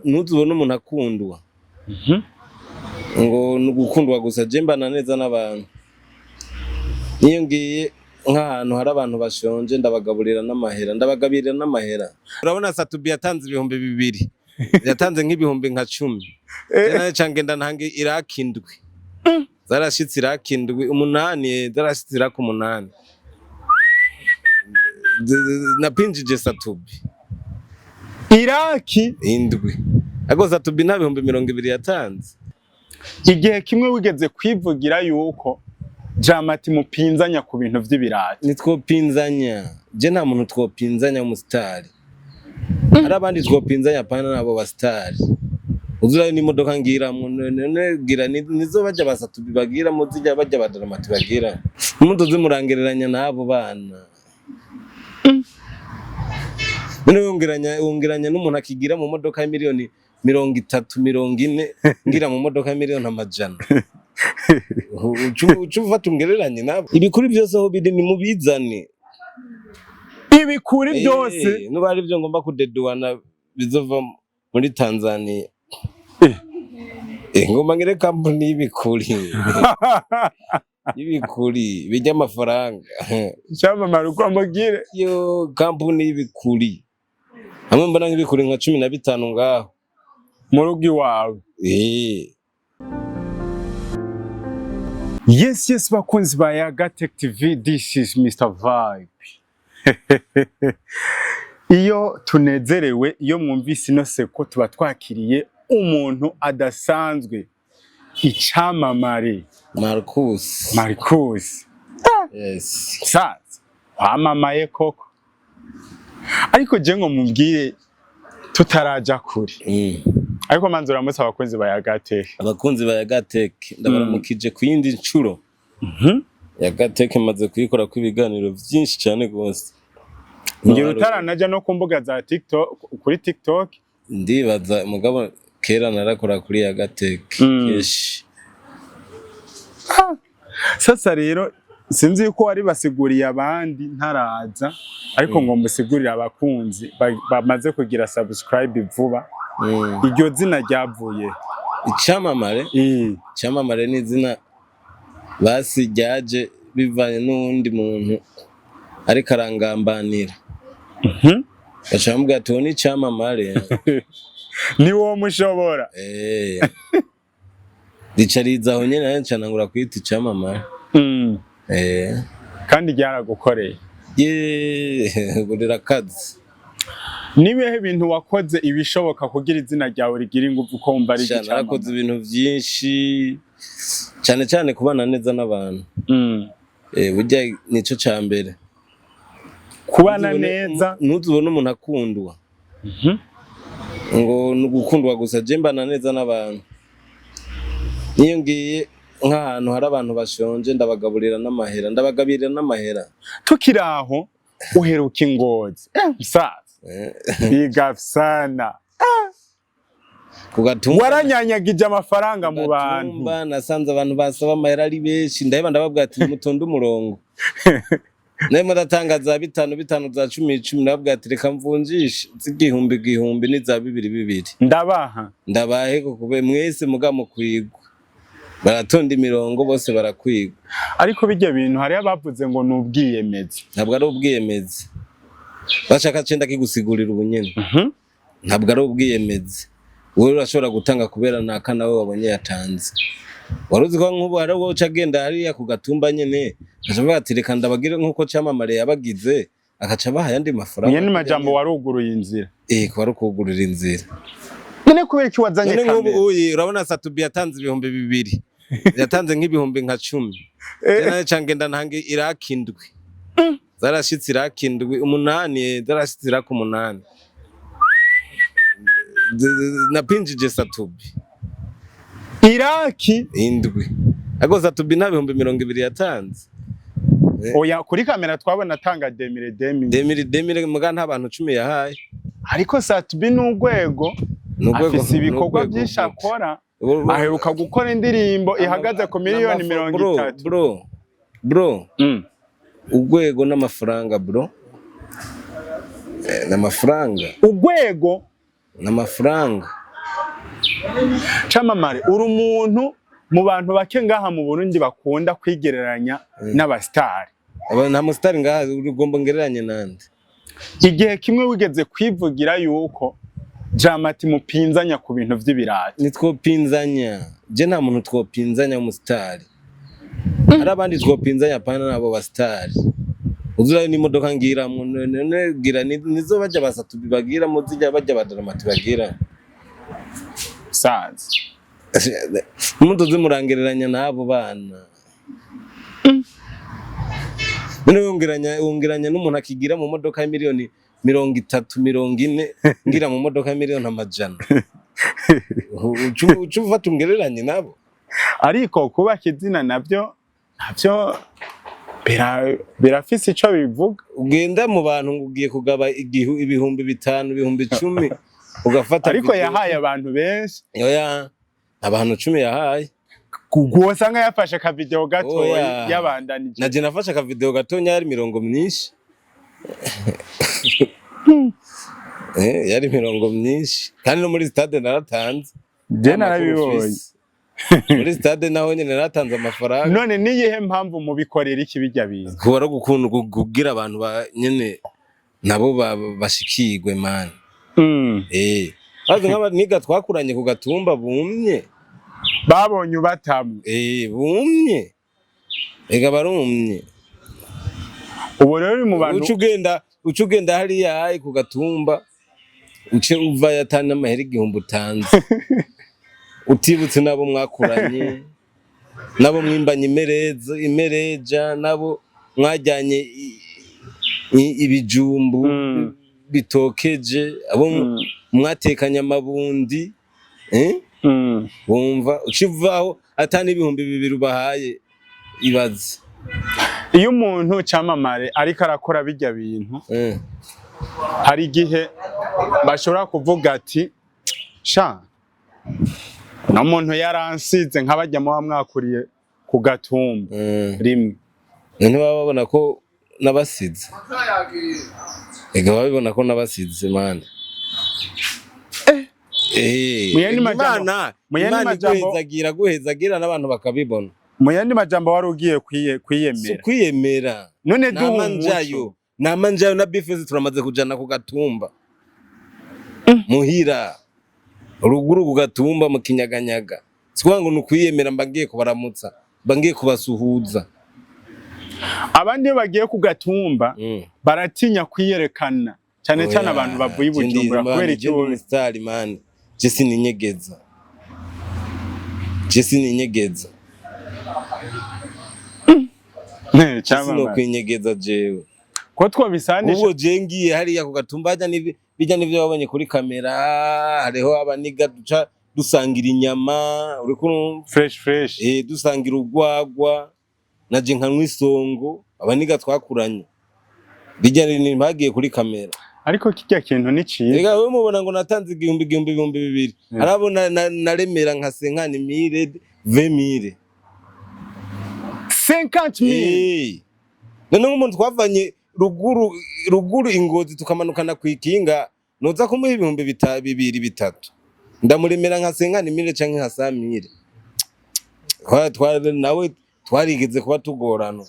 ntuzubone umuntu akundwa ngo nugukundwa gusa je mbana neza n'abantu niyo ngiye nk'ahantu hari abantu bashonje ndabagabirira n'amahera urabona Satubi yatanze ibihumbi 2 yatanze nk'ibihumbi nka 10 naye cangenda ntange irakindwi zarashitse irakindwi 8 zarashitse irako 8 napinjije Satubi iraki indwi ago Satubi nta bihumbi 200 yatanze igihe kimwe wigeze kwivugira yuko Dramati mupinzanya ku bintu vy'ibirati nitwopinzanya je nta muntu twopinzanya umusitari hari abandi twopinzanya pana nabo bastari uzura n'imodoka ngiramwe gira nizo baje Basatubi bagira muzijya baje Dramati bagira umuntu zimurangereranya nabo bana Ungeranya n'umuntu akigira mu modoka ya miliyoni 30-40 ngira mu modoka ya miliyoni amajana ucuva tungereranye nabo ibikuri byose aho biri ni mubizane ibikuri byose nuba ari byo ngomba kudeduana bizova muri Tanzania ngomba ngire company y'ibikuri bijya amafaranga cyama maruko amugire yo company y'ibikuri hamwe mbona nk'ibikuri nka 15 ngaho mu rugi wawe Yes bakunzi ba Yaga Tech TV, this is Mr. Vibe. Iyo tunezerewe iyo mwumvise ino seko tuba twakiriye umuntu adasanzwe icamamare Marcus. Yes. Sasa wamamaye koko. Ariko je ngo mumbwire tutaraja kuri. Ariko manzura mutse abakunzi ba Yaga Tech. Abakunzi ba Yaga Tech ndabaramukije ku yindi ncuro. Yaga Tech maze kuyikora ku ibiganiro byinshi cyane gose. Ngiye utaranaja no kumbuga za TikTok kuri TikTok ndibaza mugabo kera narakora kuri Yaga Tech. Keshi. Sasa rero sinzi yuko wari basiguriye abandi ntaraza ariko ngo musigurire abakunzi bamaze kugira subscribe vuba. Iryo zina ryavuye icyamamare ni izina basijyaje bivanye n'undi muntu ariko arangambanira bacambwa ati ni icyamamare ni wo mushobora ricariza aho nyene ncanangura kwita icyamamare kandi ryaragukoreye burira kazi nibehe ibintu wakoze ibishoboka kugira izina ryawe rigira ingufu ko wumva ari cyane nakoze ibintu byinshi cyane kubana neza n'abantu burya nico cyambere kubana neza ntuzubone umuntu akundwa ngo nugukundwa gusa je mbana neza n'abantu niyo ngiye nk'ahantu hari abantu bashonje ndabagabirira n'amahera tukiraho uheruka ingozi musaza biga sana waranyanyagije amafaranga mu bantu nasanze abantu basaba amahera ari benshi ndaheba ndababwira ati mutonde umurongo naye mudatangaza 5 za 10 ndababwira ati reka mvunjishe z'igihumbi n'iza 2 ndabahe kube mwese mugamo kwigwa baratonda imirongo bose barakwigwa ariko bijya bintu hari abavuze ngo nubwiyemeze ntabwo ari ubwiyemeze bashaka cenda kigusigurira ubunyene ntabwo ari ubwiyemeze wowe urashobora gutanga kubera naka nawe wabonye yatanze waruzi ko nk'ubu hari wo cagenda hariya ku gatumba nyene akavuga ati reka ndabagire nk'uko cyamamare yabagize akaca baha yandi mafaranga nyene majambo waruguruye inzira ko warukugurira inzira nyene kubera ki wazanye kamera nk'ubu urabona Satubi yatanze ibihumbi 2 yatanze nk'ibihumbi nka 10 naye cangenda ntange irakindwi zarashitse irakindwi 8 zarashitse irako 8 napinjije Satubi iraki indwi ago Satubi nta bihumbi 200 yatanze oya kuri kamera twabona atanga 2000 muga nta bantu 10 yahaye ariko Satubi n'ugwego afise ibikorwa byinshi akora aheruka gukora indirimbo ihagaze ku miliyoni 30 bro ugwego n'amafaranga bro n'amafaranga ugwego n'amafaranga Camamare uri umuntu mu bantu bake ngaha mu Burundi bakunda kwigereranya n'abastari. Nta musitari ngaha ugomba ngereranye nande. Igihe kimwe wigeze kwivugira yuko Dramati mupinzanya ku bintu vy'ibirati. Nitwopinzanya. Je nta muntu twopinzanya umusitari. Hari abandi twopinzanya pana nabo bastari. Uzura n'imodoka ngira gira nizo baje basatu bibagira mu zijya baje Dramati bagira. Sazi. Umuntu zimurangereranya nabo bana. Ungeranya n'umuntu akigira mu modoka ya miliyoni 30-40 ngira mu modoka ya miliyoni 100. Ucumva tungereranye nabo. Ariko kuba kizina navyo birafise ico bivuga. Ugenda mu bantu ugiye kugaba ibihumbi 5, ibihumbi 10 ugafata. Ariko yahaye abantu benshi. Oya abantu 10 yahaye. Kugosa nga yafashe ka video gato yabandanije. Naje nafashe ka video gato nyari mirongo myinshi. Yari mirongo myinshi kandi no muri stade naratanze. Je narabibonye. Muri stade naho nyene naratanze amafaranga. None niyihe mpamvu mubikorera iki bijya biza? Kubara gukunda kugira abantu nyene nabo bashikirwe man. Bazi nk'aba niga twakuranye ku gatumba bumye. Babonye ubatamu. Bumye. Ega barumye. Ubu rero mu bantu ucugenda hariya ku gatumba uce uva yatana amahera 1000 utanze. Utibutse nabo mwakuranye nabo mwimbanye imereja nabo mwajyanye ibijumbu bitokeje abo mwatekanya amabundi bumva ucivaho atani ibihumbi 2 bahaye ibaze. Iyo umuntu Camamare ariko arakora bijya bintu hari igihe bashobora kuvuga ati sha na muntu yaransize nk'abajya mu mwakuriye ku gatumba rimwe none babona ko nabasize. Ega babibona ko nabasize man. Imana guhezagira n'abantu bakabibona. Muyandi majambo wari ugiye kwiyemera. Kwiyemera. None namanjayo na bifezi turamaze kujana ku gatumba. Muhira. Ruguru ku gatumba mu kinyaganyaga. Sikwango nukwiyemera mbangiye kubaramutsa, mbangiye kubasuhuza. Abandi bagiye ku gatumba baratinya kwiyerekana. Cyane cyane abantu bavuye Bujumbura kubera icyo star man. Jesi ninyegeza. Chama kwinyegeza jewe. Ko twabisanisha. Ubwo jengiye hariya ku gatumba bijya nivyo babonye kuri kamera, hariho abaniga duca dusangira inyama, uri kumva fresh. Dusangira urwagwa naje nkanwa isongo, abaniga twakuranye. Bijya ni bagiye kuri kamera. Ariko kijya kintu ni ciye. Ega we mubona ngo natanze igihumbi 200. Arabona naremera nka 50,000, 20,000. 50,000. None umuntu twavanye ruguru Ingozi tukamanukana kwikinga noza kumuha ibihumbi 2-3. Ndamuremera nka 50,000 canke nka 100,000. Nawe twarigeze kuba tugorana.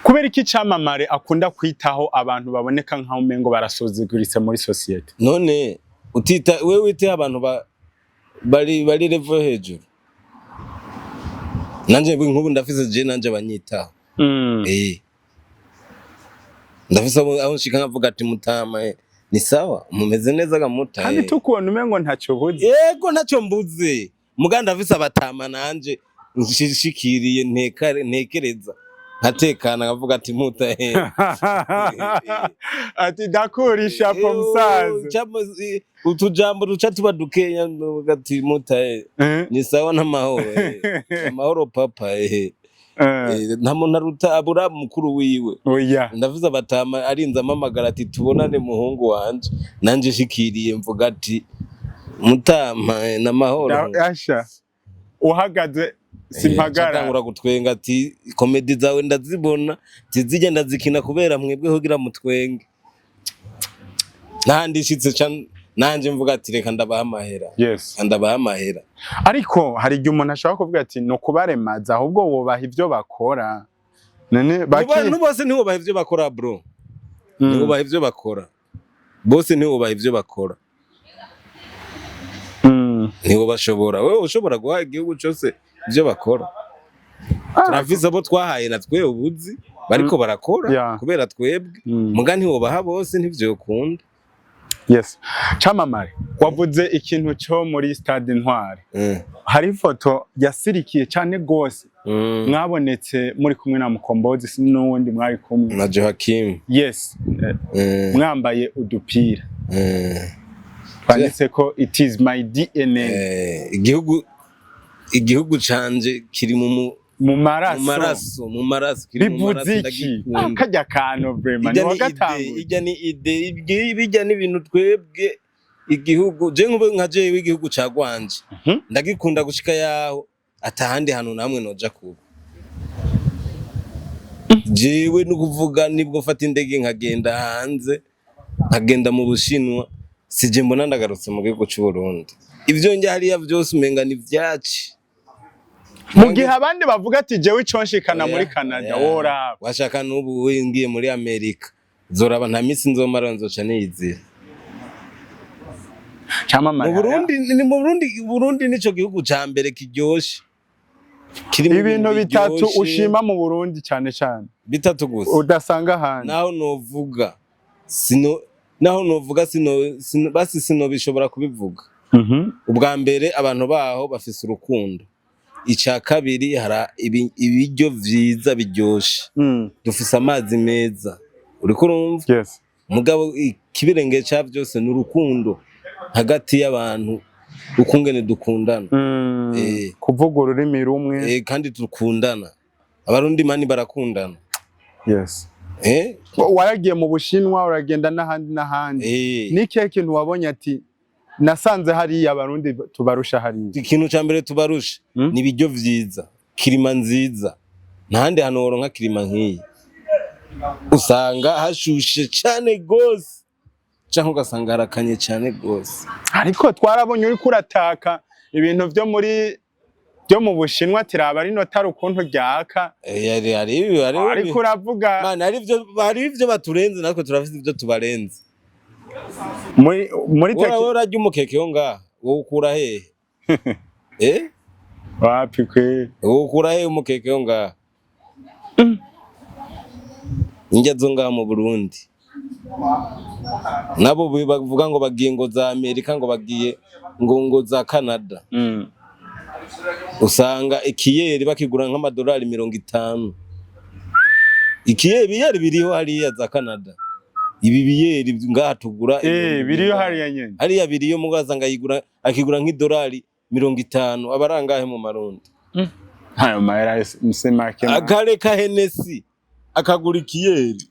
Kubera iki Camamare akunda kwitaho abantu baboneka nka umengo barasoziguritse muri society. None wewe wite abantu bari level hejuru. Nanje nk'ubu ndafise je nanje banyitaho. Ndafise aho nshika nkavuga ati Mutama ni sawa mumeze neza gamuta. Kandi tukubona umengo ntacyo buze. Yego ntacyo mbuze. Muganda afise abatama nanje nshishikiriye ntekereza. Nkatekana ngavuga ati Muta ati dakurisha po musaza. Utujambo duca tuba dukenya ati Muta ni sawa n'amahoro. Amahoro papa nta muntu aruta abura mukuru wiwe. Oya. Ndavuze abatama arinza amamagara ati tubonane muhungu wanje nanje shikiriye mvuga ati Mutama n'amahoro. Asha uhagaze simpagara. Cyangura gutwenga ati comedy zawe ndazibona tizigenda zikina kubera mwebwe hogira mutwenge. Nandishitse nanje mvuga ati reka ndabaha amahera yes ndabaha amahera ariko hari igihe umuntu ashaka kuvuga ati no kubaremaza ahubwo wobaha ivyo bakora none abantu bose ntibubaha ivyo bakora bro ntibubaha ivyo bakora bose ntibubaha ivyo bakora nibo bashobora wewe ushobora guha igihugu cyose ivyo bakora turafise abo twahaye natwe ubuzi bariko barakora kubera twebwe muga ntibubaha bose ntivyokunda yes Camamare wavuze ikintu cyo muri stade Intwari hari ifoto yasirikiye cyane gose mwabonetse muri kumwe na Mukombozi n'uwundi mwari kumwe na Joachim yes mwambaye udupira banditse ko it is my DNA igihugu canje kiri mu maraso kiri mu maraso kajya kano vraiment ni wagatangura ijya ni ide bijya n'ibintu twebwe igihugu je nka jewe igihugu cagwanje ndagikunda gushika yaho atahandi hano namwe noja kuba jewe nukuvuga nibwo fata indege nkagenda hanze nkagenda mu Bushinwa sije mbona ndagarutse mu gihugu cy'u Burundi ivyo njye hariya byose umenga ni vyaci mu gihe abandi bavuga ati jewe iconshikana muri Canada wora washaka n'ubu wingiye muri Amerika zoraba nta misi nzomara nzoca niyizira Camamare mu Burundi nico gihugu ca mbere kiryoshe kirimo ibintu bitatu ushima mu Burundi cyane cyane bitatu gusa udasanga hano naho novuga basi sino bishobora kubivuga ubwa mbere abantu baho bafise urukundo icya kabiri hari ibiryo vyiza biryoshe dufise amazi meza uriko urumva yes mugabo ikibirenge cya byose n'urukundo hagati y'abantu ukungene dukundana kuvuga ururimi rumwe kandi dukundana abarundi mani barakundana yes waragiye mu Bushinwa uragenda n'ahandi n'ikihe kintu wabonye ati nasanze hari abarundi tubarusha hari ikintu cya mbere tubarusha ni ibiryo vyiza kirima nziza ntahandi hano woronka kirima nk'iyi usanga hashushe cyane gose cyangwa ugasanga harakanye cyane gose ariko twarabonye uri kurataka ibintu byo mu Bushinwa tiraba ari notari ukuntu ryaka ariko uravuga mana ari ivyo baturenze natwe turafite ivyo tubarenze muri urarya umukeke wo ngaha wowe ukura hehe wapi kwe wowe ukura hehe umukeke wo ngaha indya zo ngaha mu Burundi nabo bavuga ngo bagiye ngo za Amerika ngo bagiye ngo za Canada usanga ikiyeri bakigura nk'amadolari 50 ikiyeri biriho hariya za Canada ibi biyeri ngaha tugura biriyo hariya nyene hariya biriyo mugazanga akigura nk'idolari 50 abarangahe mu Marundi hayo mahera msemake akareka Hennessy akagura ikiyeri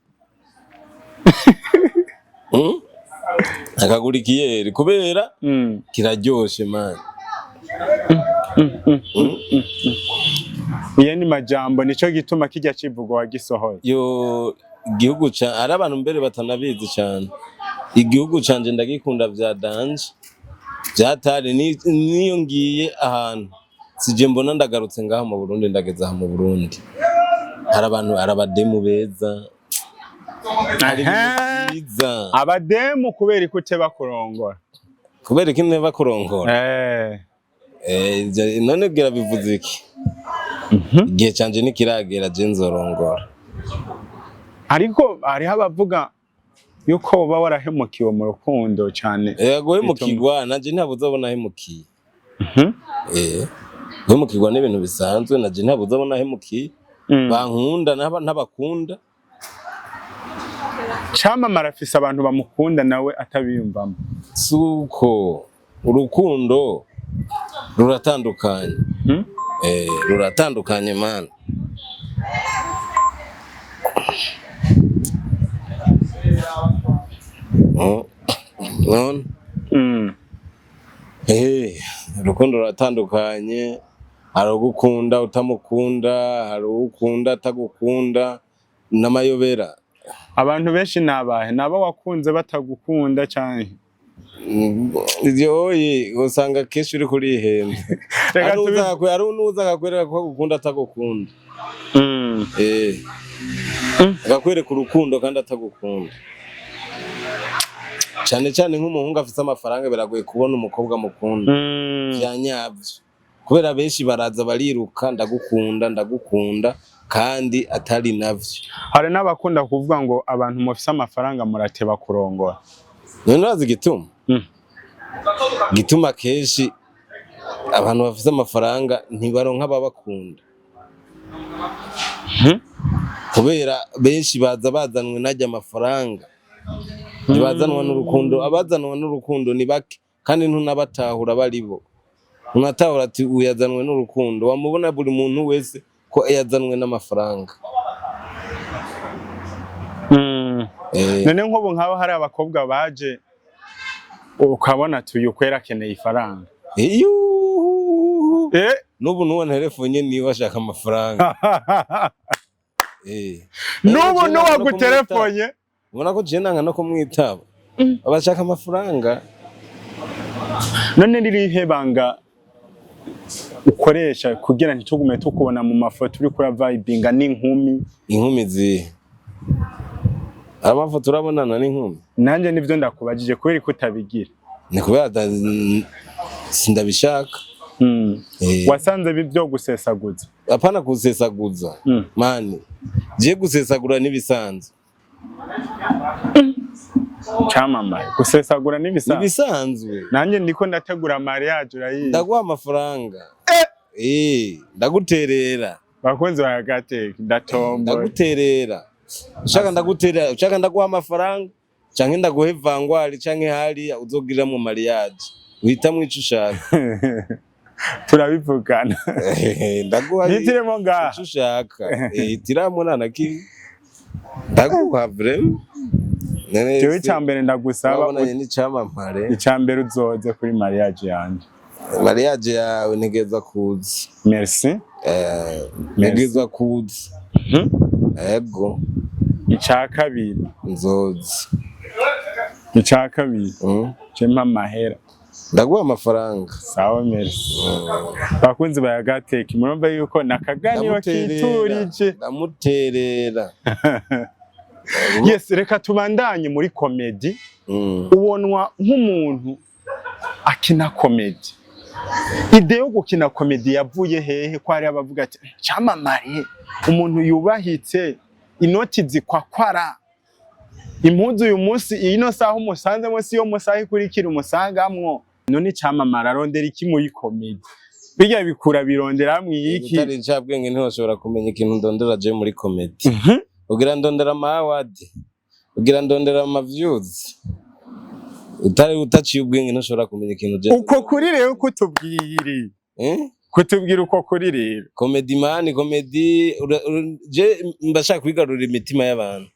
akagura ikiyeri kubera kiraryoshe man Iye ni majambo nico gituma kijya civugo wagisohoye yo igihugu ca ari abantu mbere batanabizi cyane igihugu canje ndagikunda vya danje byatari niyo ngiye ahantu sije mbona ndagarutse ngaha mu Burundi ndageza aha mu Burundi hari abantu arabademu beza abademu kubera ikute bakurongora kubera ikine bakurongora none gira bivuze iki igihe canje nikiragera je nzorongora ariko ari abavuga yuko uba warahemukiwe mu rukundo cyane guhemukirwa nanje ntabuzabona hemukiye guhemukirwa n'ibintu bisanzwe nanje ntabuzabona hemukiye bankunda ntabakunda Camamare afise abantu bamukunda nawe atabiyumvamo suko urukundo ruratandukanye ruratandukanye man urukundo ruratandukanye hari ugukunda utamukunda hari ugukunda atagukunda n'amayobera abantu benshi nabahe naba wakunze batagukunda cyane Yoye usanga kenshi uri kurihenda. Reka Ari unuza akakwereka ko agukunda atagukunda. Akakwereka urukundo kandi atagukunda. Cyane cyane nk'umuhungu afite amafaranga biragoye kubona umukobwa mukunda. Byanyabyo. Kubera benshi baraza bariruka ndagukunda kandi atari navyo. Hari n'abakunda kuvuga ngo abantu mufise amafaranga murateba kurongora. None bazi gituma? Gituma kenshi abantu bafite amafaranga ntibaronka ababakunda. Kubera benshi baza bazanwe najya amafaranga. Ntibazanwa n'urukundo, abazanwa n'urukundo ni bake kandi ntunabatahura baribo. Unatahura ati uyazanwe n'urukundo, wamubona buri muntu wese ko yazanwe n'amafaranga. None nk'ubu nk'aho hari abakobwa baje ukabona tuyukwera akeneye ifaranga. N'ubu nuwo telefone niwe ashaka amafaranga. N'ubu nuwo gutelefone. Ubona ko je nanga no kumwitaba. Abashaka amafaranga. None ririhe banga ukoresha kugira ntitugume tukubona mu mafoto uri kuri vibinga n'inkumi zi amafoto urabonana n'inkumi nanje nivyo ndakubajije kubera ko utabigira ni kubera sindabishaka wasanze bivyo gusesaguza apana gusesaguza mani je gusesagura nibisanzwe Chamamaye gusesagura nibisanzwe nanje ndiko ndategura mariage urayizi ndaguha amafaranga ndaguterera bakunzi bayagateka ndatombo ndaguterera ushaka ndaguha amafaranga canke ndaguhe vangwari canke hari uzogira mu mariage uhitamo ico ushaka turabivugana ndaguha yitiremo ngaha ico ushaka hitiramo nanaki ndaguha vraiment Jewe cyambere ndagusaba ubonanye n'icamamare icambere uzoze kuri mariage yanje mariage yawe ntegeza kuza merci ntegeza kuza ego ica kabiri nzoza ica kabiri cempa amahera ndaguha amafaranga sawa merci bakunzi bayagateka murumva yuko nakaganiro kiturije ndamuterera Yes, reka tubandanye muri comedy. Ubonwa nk'umuntu akina comedy. Ide yo gukina comedy yavuye hehe ko ari abavuga ati cyamamare umuntu yubahitse inoti zikwakwara impuzu uyu munsi ino saha umusanze munsi yo musaha ikurikira umusangamwo none cyamamara arondera iki muri comedy bijya bikura birondera mwiki utari ncabwenge ntihoshobora kumenya ikintu ndondera je muri comedy ugira ndondera ama award ugira ndondera ama views utari utaciye ubwenge ntushobora kumenya ikintu je uko kuri rero kutubwire kutubwira uko kuri rero comedy man comedy je mbashaka kwigarurira imitima y'abantu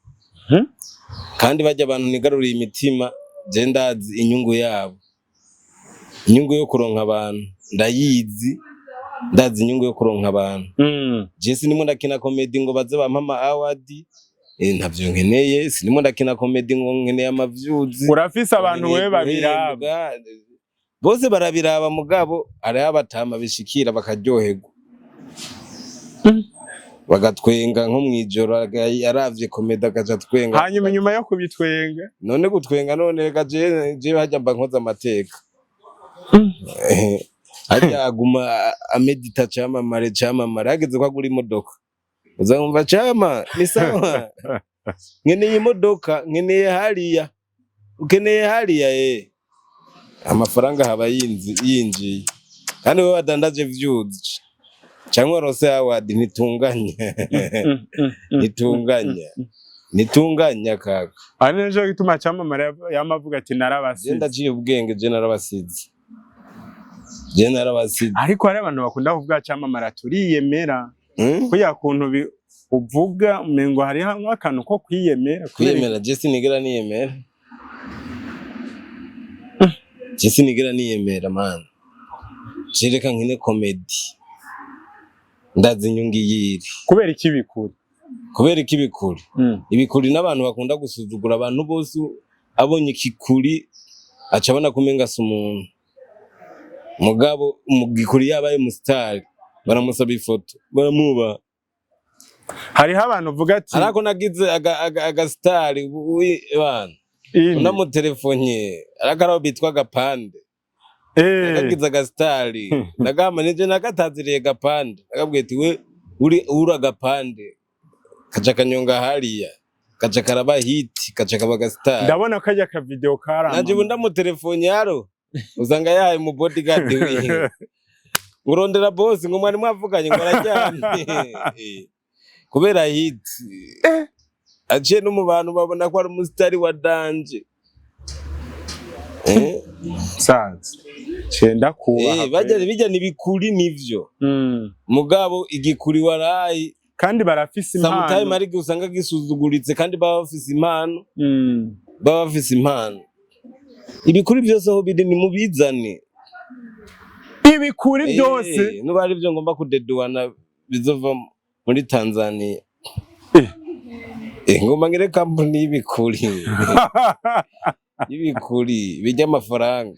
kandi bajya abantu nigarurira imitima je ndazi inyungu yabo inyungu yo kuronka abantu ndayizi ndazi inyungu yo kuronka abantu je sinimo ndakina comedy ngo baze bampa award ntavyo nkeneye sinimo ndakina comedy ngo nkeneye ama views urafise abantu we babiraba bose barabiraba mugabo ari abatama bishikira bakaryoherwa bagatwenga nko mwijoro yaravye comedy akaja twenga hanyuma nyuma yo kubitwenga none gutwenga none je hajya mba nkoza amateka hajya aguma amedita cyamamare hageze ko agura imodoka uzumva cyama ni sawa nkeneye imodoka nkeneye hariya ukeneye hariya amafaranga haba yinjiye kandi we wadandaje views cyangwa rose award nitunganya kaka ari nje gituma cyamamare yamavuga ati narabasize ndaciye ubwenge je narabasize ariko hari abantu bakunda kuvuga cyamamara turiyemera kuya kuntu uvuga umengo hari hamwe akantu ko kwiyemera je sinigera niyemera man jereka nkine comedy ndazi inyungu yiri kubera ikibikuri ibikuri n'abantu bakunda gusuzugura abantu bose abonye ikikuri acabona kumenga se umuntu mugabo umugikuri yabaye umustar baramusaba ifoto baramuba hariho abantu uvuga ati arako nagize aga star bana unamu telefonye arakaraho bitwa gapande nagagize aga star nagama nije nakataziriye gapande nagabwiye ati we uri gapande kaca kanyonga hariya kaca karaba hit kaca kabaga star ndabona ko ajya ka video karama nanje bunda mu telefone yaro uzanga yahaye mu bodyguard wiwe urondera boss ngo mwari mwavuganye ngo arajyane kubera hit aje no mu bantu babona ko ari umusitari wa danje sanze cenda kuba bijya nibikuri nivyo mugabo igikuri warayi kandi barafise impano sometimes ari gusanga gisuzuguritse kandi baba bafise impano baba bafise impano ibikuri byose aho biri ni mubizane ibikuri byose nuba ari byo ngomba kudeduana bizova muri Tanzania ngomba ngire company y'ibikuri bijya amafaranga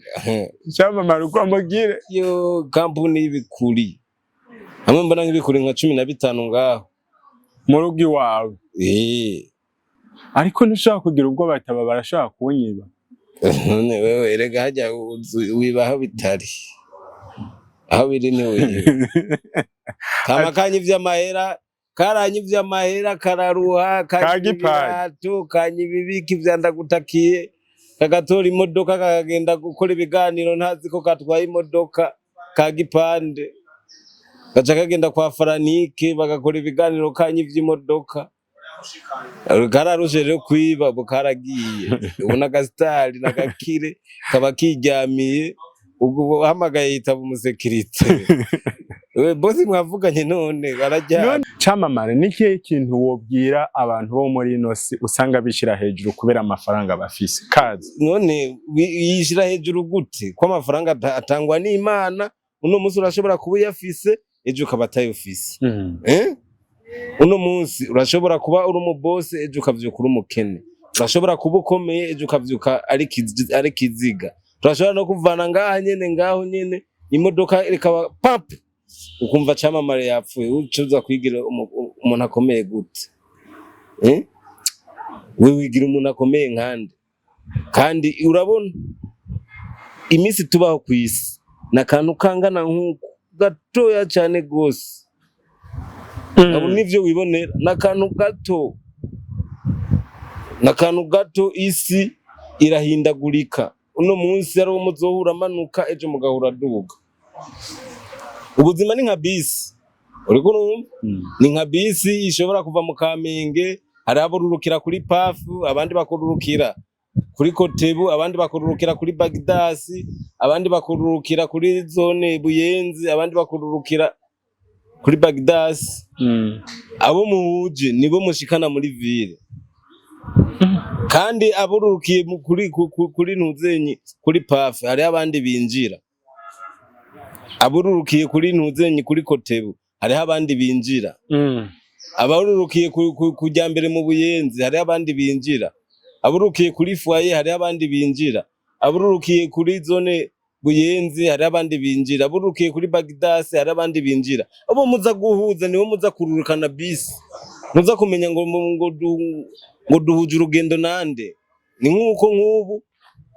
cyama maruko amugire yo company y'ibikuri hamwe mbona nk'ibikuri nka 15 ngaho mu rugi wawe ariko ntushaka kugira ubwo bataba barashaka kunyiba none wewe erega hajya wibaho bitari aho biri ni wewe kama kanyivya amahera karanyivya amahera kararuha kagipatu kanyibibiki vyandagutakiye kagatora imodoka kagenda gukora ibiganiro ntazi ko katwaye imodoka kagipande gaca kagenda kwa Faranike bagakora ibiganiro kanyivya imodoka kararushe rero kwiba bukaragiye ubona gasitari nagakire kaba kiryamiye ubwo hamagaye yitaba umusekirite we bosi mwavuganye none barajya camamare niki kintu wobwira abantu bo muri inosi usanga bishira hejuru kubera amafaranga bafise kazi none yishira hejuru gute ko amafaranga atangwa n'Imana uno munsi urashobora kuba yafise ejo kabataye ufise uno munsi urashobora kuba uri umubose ejo ukavyuka uri umukene urashobora kuba ukomeye ejo ukavyuka ari kiziga turashobora no kuvana ngaho nyene imodoka ikaba pap ukumva camamare yapfuye ucuza kwigira umuntu akomeye gute we wigira umuntu akomeye nkande kandi urabona imisi tubaho kwisi nakantu kangana nkuko gatoya cyane gose abo nivyo wibonera nakantu gato isi irahindagurika uno munsi ari umuzohura manuka ejo mugahura duga ubuzima ni nka bisi uriko ni nka bisi ishobora kuva mu Kamenge hari aborurukira kuri Pafu abandi bakururukira kuri Kotebu abandi bakururukira kuri Bagdasi abandi bakururukira kuri zone Buyenzi abandi bakururukira kuri Bagdasi abo muhuje nibo mushikana muri ville kandi aburukiye kuri ntuzenyi kuri Pafu hari abandi binjira aburukiye kuri ntuzenyi kuri Kotebu hari abandi binjira aburukiye kujya mbere mu Buyenzi hari abandi binjira aburukiye kuri Foyer hari abandi binjira aburukiye kuri zone Buyenzi hari abandi binjira aburukiye kuri Bagdasi hari abandi binjira abo muza guhuza nibo muza kururukana bisi muza kumenya ngo duhuje urugendo nande ni nkuko nk'ubu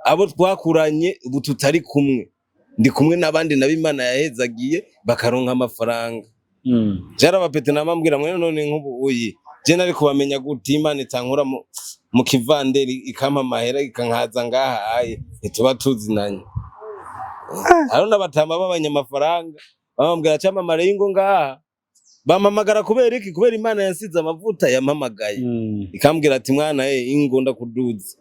abo twakuranye ubu tutari kumwe ndi kumwe n'abandi nabimana yahezagiye bakaronka amafaranga jarabapete namambwira mwe none nk'ubu uyi je nari kubamenya gute Imana itankura mu kivanderi ikampa amahera ikankaza ngaha aye ituba tuzinanye arona batamba b'abanyamafaranga bamambwira camamare y'ingo ngaha bamamagara kubera iki kubera Imana yasize amavuta yamamagaye ikambwira ati mwana ingo ndakuduza